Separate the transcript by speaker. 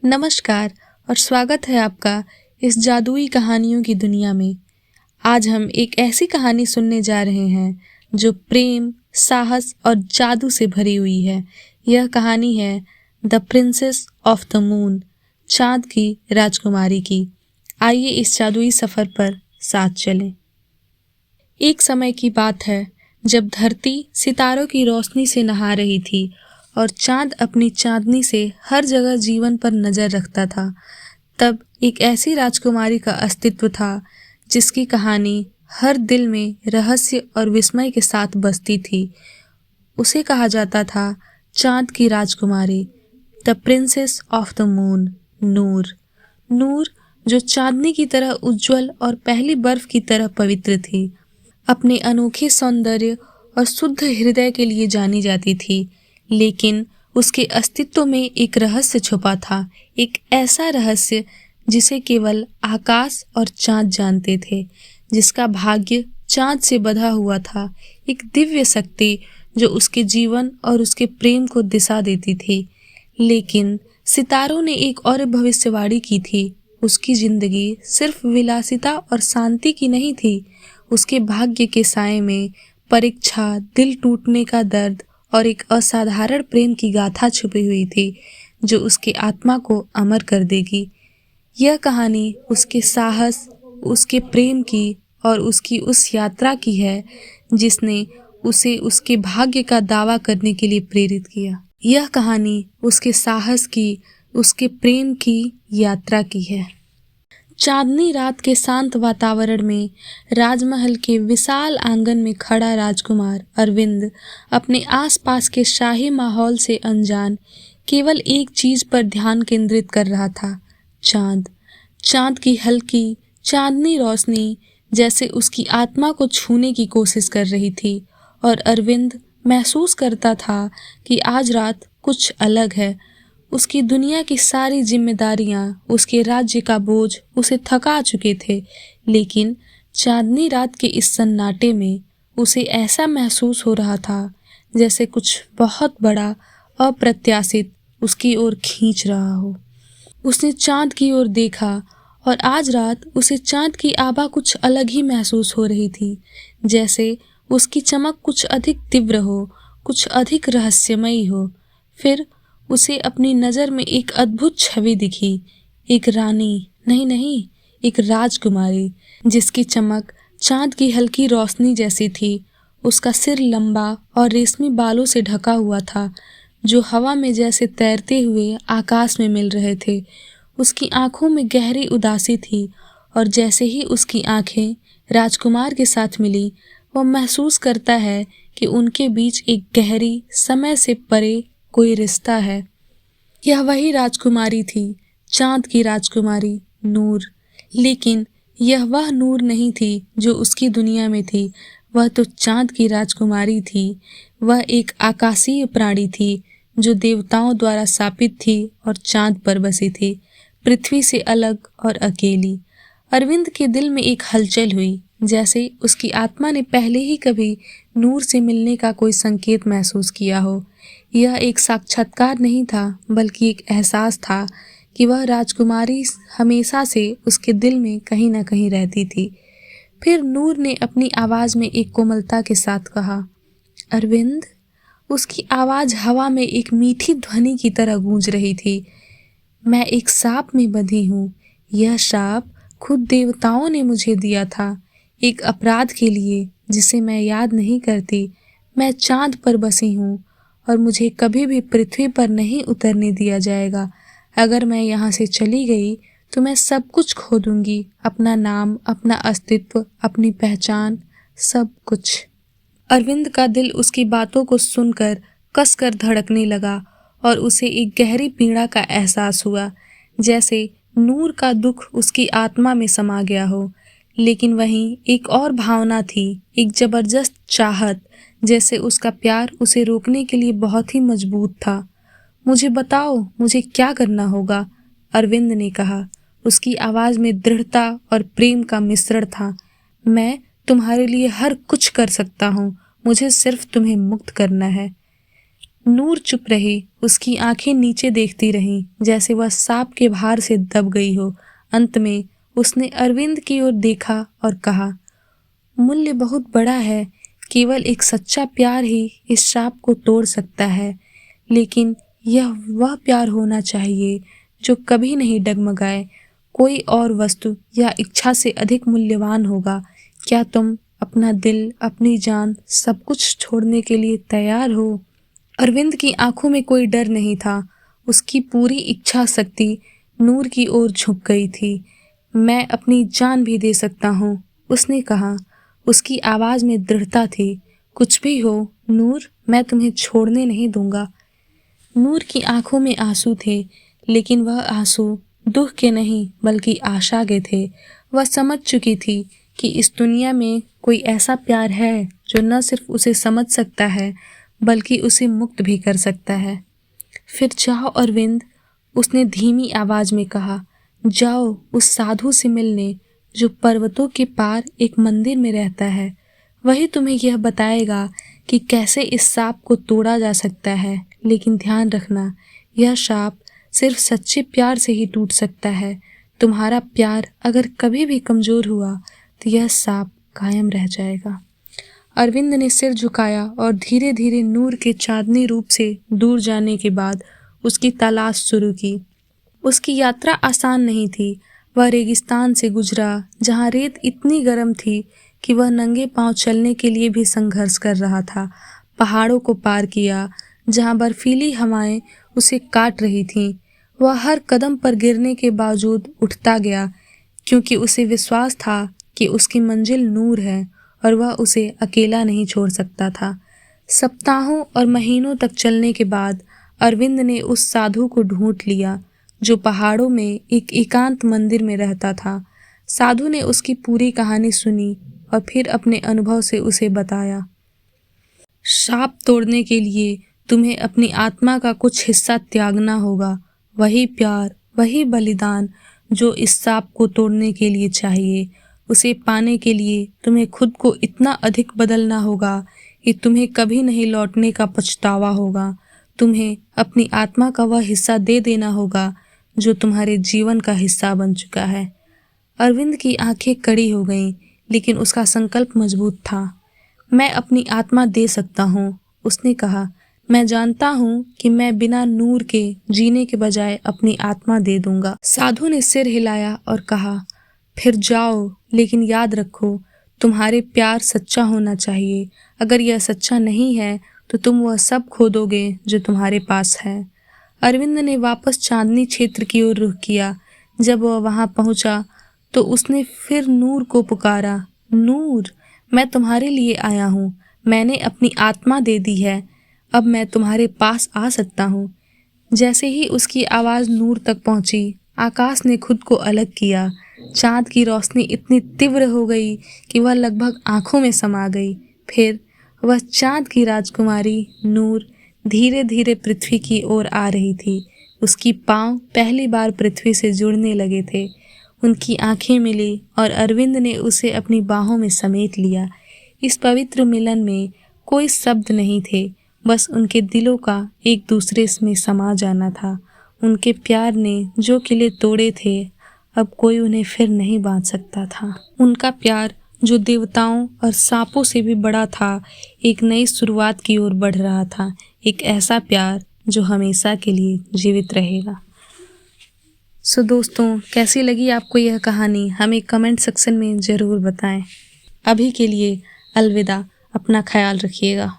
Speaker 1: नमस्कार और स्वागत है आपका इस जादुई कहानियों की दुनिया में। आज हम एक ऐसी कहानी सुनने जा रहे हैं जो प्रेम, साहस और जादू से भरी हुई है। यह कहानी है the princess of the moon, चांद की राजकुमारी की। आइए इस जादुई सफर पर साथ चलें। एक समय की बात है जब धरती सितारों की रोशनी से नहा रही थी और चांद अपनी चांदनी से हर जगह जीवन पर नजर रखता था। तब एक ऐसी राजकुमारी का अस्तित्व था जिसकी कहानी हर दिल में रहस्य और विस्मय के साथ बसती थी। उसे कहा जाता था चांद की राजकुमारी, the princess of the moon, Noor. Noor जो चांदनी की तरह उज्जवल और पहली बर्फ की तरह पवित्र थी। अपने अनोखे सौंदर्य और शुद्ध हृदय के लिए जानी जाती थी, लेकिन उसके अस्तित्व में एक रहस्य छुपा था। एक ऐसा रहस्य जिसे केवल आकाश और चांद जानते थे, जिसका भाग्य चांद से बंधा हुआ था। एक दिव्य शक्ति जो उसके जीवन और उसके प्रेम को दिशा देती थी। लेकिन सितारों ने एक और भविष्यवाणी की थी। उसकी जिंदगी सिर्फ विलासिता और शांति की नहीं थी। उसके भाग्य के साए में परीक्षा, दिल टूटने का दर्द और एक असाधारण प्रेम की गाथा छुपी हुई थी जो उसके आत्मा को अमर कर देगी। यह कहानी उसके साहस, उसके प्रेम की और उसकी उस यात्रा की है जिसने उसे उसके भाग्य का दावा करने के लिए प्रेरित किया। यह कहानी उसके साहस की, उसके प्रेम की यात्रा की है। चांदनी रात के शांत वातावरण में राजमहल के विशाल आंगन में खड़ा राजकुमार अरविंद अपने आसपास के शाही माहौल से अनजान केवल एक चीज पर ध्यान केंद्रित कर रहा था, चांद। चांद की हल्की चांदनी रोशनी जैसे उसकी आत्मा को छूने की कोशिश कर रही थी और अरविंद महसूस करता था कि आज रात कुछ अलग है। उसकी दुनिया की सारी जिम्मेदारियां, उसके राज्य का बोझ उसे थका चुके थे, लेकिन चांदनी रात के इस सन्नाटे में उसे ऐसा महसूस हो रहा था जैसे कुछ बहुत बड़ा, अप्रत्याशित उसकी ओर खींच रहा हो। उसने चांद की ओर देखा और आज रात उसे चांद की आभा कुछ अलग ही महसूस हो रही थी, जैसे उसकी चमक कुछ अधिक तीव्र हो, कुछ अधिक रहस्यमयी हो। फिर उसे अपनी नजर में एक अद्भुत छवि दिखी, एक रानी नहीं, एक राजकुमारी जिसकी चमक चांद की हल्की रोशनी जैसी थी। उसका सिर लंबा और रेशमी बालों से ढका हुआ था जो हवा में जैसे तैरते हुए आकाश में मिल रहे थे। उसकी आंखों में गहरी उदासी थी और जैसे ही उसकी आंखें राजकुमार के साथ मिली, वह महसूस करता है कि उनके बीच एक गहरी, समय से परे कोई रिश्ता है। यह वही राजकुमारी थी, चांद की राजकुमारी, नूर। लेकिन यह वह नूर नहीं थी जो उसकी दुनिया में थी। वह तो चांद की राजकुमारी थी। वह एक आकाशीय प्राणी थी जो देवताओं द्वारा शापित थी और चांद पर बसी थी, पृथ्वी से अलग और अकेली। अरविंद के दिल में एक हलचल हुई, जैसे उसकी आत्मा ने पहले ही कभी नूर से मिलने का कोई संकेत महसूस किया हो। यह एक साक्षात्कार नहीं था, बल्कि एक एहसास था कि वह राजकुमारी हमेशा से उसके दिल में कहीं न कहीं रहती थी। फिर नूर ने अपनी आवाज में एक कोमलता के साथ कहा, अरविंद। उसकी आवाज हवा में एक मीठी ध्वनि की तरह गूंज रही थी। मैं एक शाप में बंधी हूँ। यह शाप खुद देवताओं ने मुझे दिया था, एक अपराध के लिए जिसे मैं याद नहीं करती। मैं चांद पर बसी हूँ और मुझे कभी भी पृथ्वी पर नहीं उतरने दिया जाएगा। अगर मैं यहाँ से चली गई तो मैं सब कुछ खो दूंगी, अपना नाम, अपना अस्तित्व, अपनी पहचान, सब कुछ। अरविंद का दिल उसकी बातों को सुनकर कसकर धड़कने लगा और उसे एक गहरी पीड़ा का एहसास हुआ, जैसे नूर का दुख उसकी आत्मा में समा गया हो। लेकिन वहीं एक और भावना थी, एक जबरदस्त चाहत, जैसे उसका प्यार उसे रोकने के लिए बहुत ही मजबूत था। मुझे बताओ, मुझे क्या करना होगा? अरविंद ने कहा। उसकी आवाज में दृढ़ता और प्रेम का मिश्रण था। मैं तुम्हारे लिए हर कुछ कर सकता हूँ, मुझे सिर्फ तुम्हें मुक्त करना है। नूर चुप रही, उसकी आंखें नीचे देखती रहीं, जैसे वह सांप के भार से दब गई हो। अंत में उसने अरविंद की ओर देखा और कहा, मूल्य बहुत बड़ा है, केवल एक सच्चा प्यार ही इस श्राप को तोड़ सकता है। लेकिन यह वह प्यार होना चाहिए जो कभी नहीं डगमगाए, कोई और वस्तु या इच्छा से अधिक मूल्यवान होगा। क्या तुम अपना दिल, अपनी जान, सब कुछ छोड़ने के लिए तैयार हो? अरविंद की आंखों में कोई डर नहीं था, उसकी पूरी इच्छा शक्ति नूर की ओर झुक गई थी। मैं अपनी जान भी दे सकता हूँ, उसने कहा। उसकी आवाज में दृढ़ता थी। कुछ भी हो नूर, मैं तुम्हें छोड़ने नहीं दूंगा। नूर की आंखों में आंसू थे, लेकिन वह आंसू दुख के नहीं बल्कि आशा के थे। वह समझ चुकी थी कि इस दुनिया में कोई ऐसा प्यार है जो न सिर्फ उसे समझ सकता है बल्कि उसे मुक्त भी कर सकता है। फिर जाओ अरविंद, उसने धीमी आवाज में कहा। जाओ उस साधु से मिलने जो पर्वतों के पार एक मंदिर में रहता है। वही तुम्हें यह बताएगा कि कैसे इस सांप को तोड़ा जा सकता है। लेकिन ध्यान रखना, यह सांप सिर्फ सच्चे प्यार से ही टूट सकता है। तुम्हारा प्यार अगर कभी भी कमजोर हुआ तो यह सांप कायम रह जाएगा। अरविंद ने सिर झुकाया और धीरे धीरे नूर के चांदनी रूप से दूर जाने के बाद उसकी तलाश शुरू की। उसकी यात्रा आसान नहीं थी। वह रेगिस्तान से गुजरा, जहाँ रेत इतनी गर्म थी कि वह नंगे पांव चलने के लिए भी संघर्ष कर रहा था। पहाड़ों को पार किया, जहाँ बर्फीली हवाएं उसे काट रही थीं। वह हर कदम पर गिरने के बावजूद उठता गया, क्योंकि उसे विश्वास था कि उसकी मंजिल नूर है और वह उसे अकेला नहीं छोड़ सकता था। सप्ताहों और महीनों तक चलने के बाद अरविंद ने उस साधु को ढूंढ लिया जो पहाड़ों में एक एकांत मंदिर में रहता था। साधु ने उसकी पूरी कहानी सुनी और फिर अपने अनुभव से उसे बताया। शाप तोड़ने के लिए तुम्हें अपनी आत्मा का कुछ हिस्सा त्यागना होगा। वही प्यार, वही बलिदान जो इस सांप को तोड़ने के लिए चाहिए। उसे पाने के लिए तुम्हें खुद को इतना अधिक बदलना होगा कि तुम्हें कभी नहीं लौटने का पछतावा होगा। तुम्हें अपनी आत्मा का वह हिस्सा दे देना होगा जो तुम्हारे जीवन का हिस्सा बन चुका है। अरविंद की आंखें कड़ी हो गईं, लेकिन उसका संकल्प मजबूत था। मैं अपनी आत्मा दे सकता हूँ, उसने कहा। मैं जानता हूँ कि मैं बिना नूर के जीने के बजाय अपनी आत्मा दे दूंगा। साधु ने सिर हिलाया और कहा, फिर जाओ, लेकिन याद रखो, तुम्हारे प्यार सच्चा होना चाहिए। अगर यह सच्चा नहीं है तो तुम वह सब खो दोगे जो तुम्हारे पास है। अरविंद ने वापस चांदनी क्षेत्र की ओर रुख किया। जब वह वहां पहुंचा तो उसने फिर नूर को पुकारा। नूर, मैं तुम्हारे लिए आया हूँ। मैंने अपनी आत्मा दे दी है। अब मैं तुम्हारे पास आ सकता हूँ। जैसे ही उसकी आवाज नूर तक पहुंची, आकाश ने खुद को अलग किया। चांद की रोशनी इतनी तीव्र हो गई कि वह लगभग आंखों में समा गई। फिर वह चांद की राजकुमारी नूर धीरे धीरे पृथ्वी की ओर आ रही थी। उसकी पांव पहली बार पृथ्वी से जुड़ने लगे थे। उनकी आंखें मिली और अरविंद ने उसे अपनी बाहों में समेट लिया। इस पवित्र मिलन में कोई शब्द नहीं थे, बस उनके दिलों का एक दूसरे में समा जाना था। उनके प्यार ने जो किले तोड़े थे, अब कोई उन्हें फिर नहीं बांध सकता था। उनका प्यार जो देवताओं और सांपों से भी बड़ा था, एक नई शुरुआत की ओर बढ़ रहा था। एक ऐसा प्यार जो हमेशा के लिए जीवित रहेगा। दोस्तों, कैसी लगी आपको यह कहानी? हमें कमेंट सेक्शन में ज़रूर बताएं। अभी के लिए अलविदा, अपना ख्याल रखिएगा।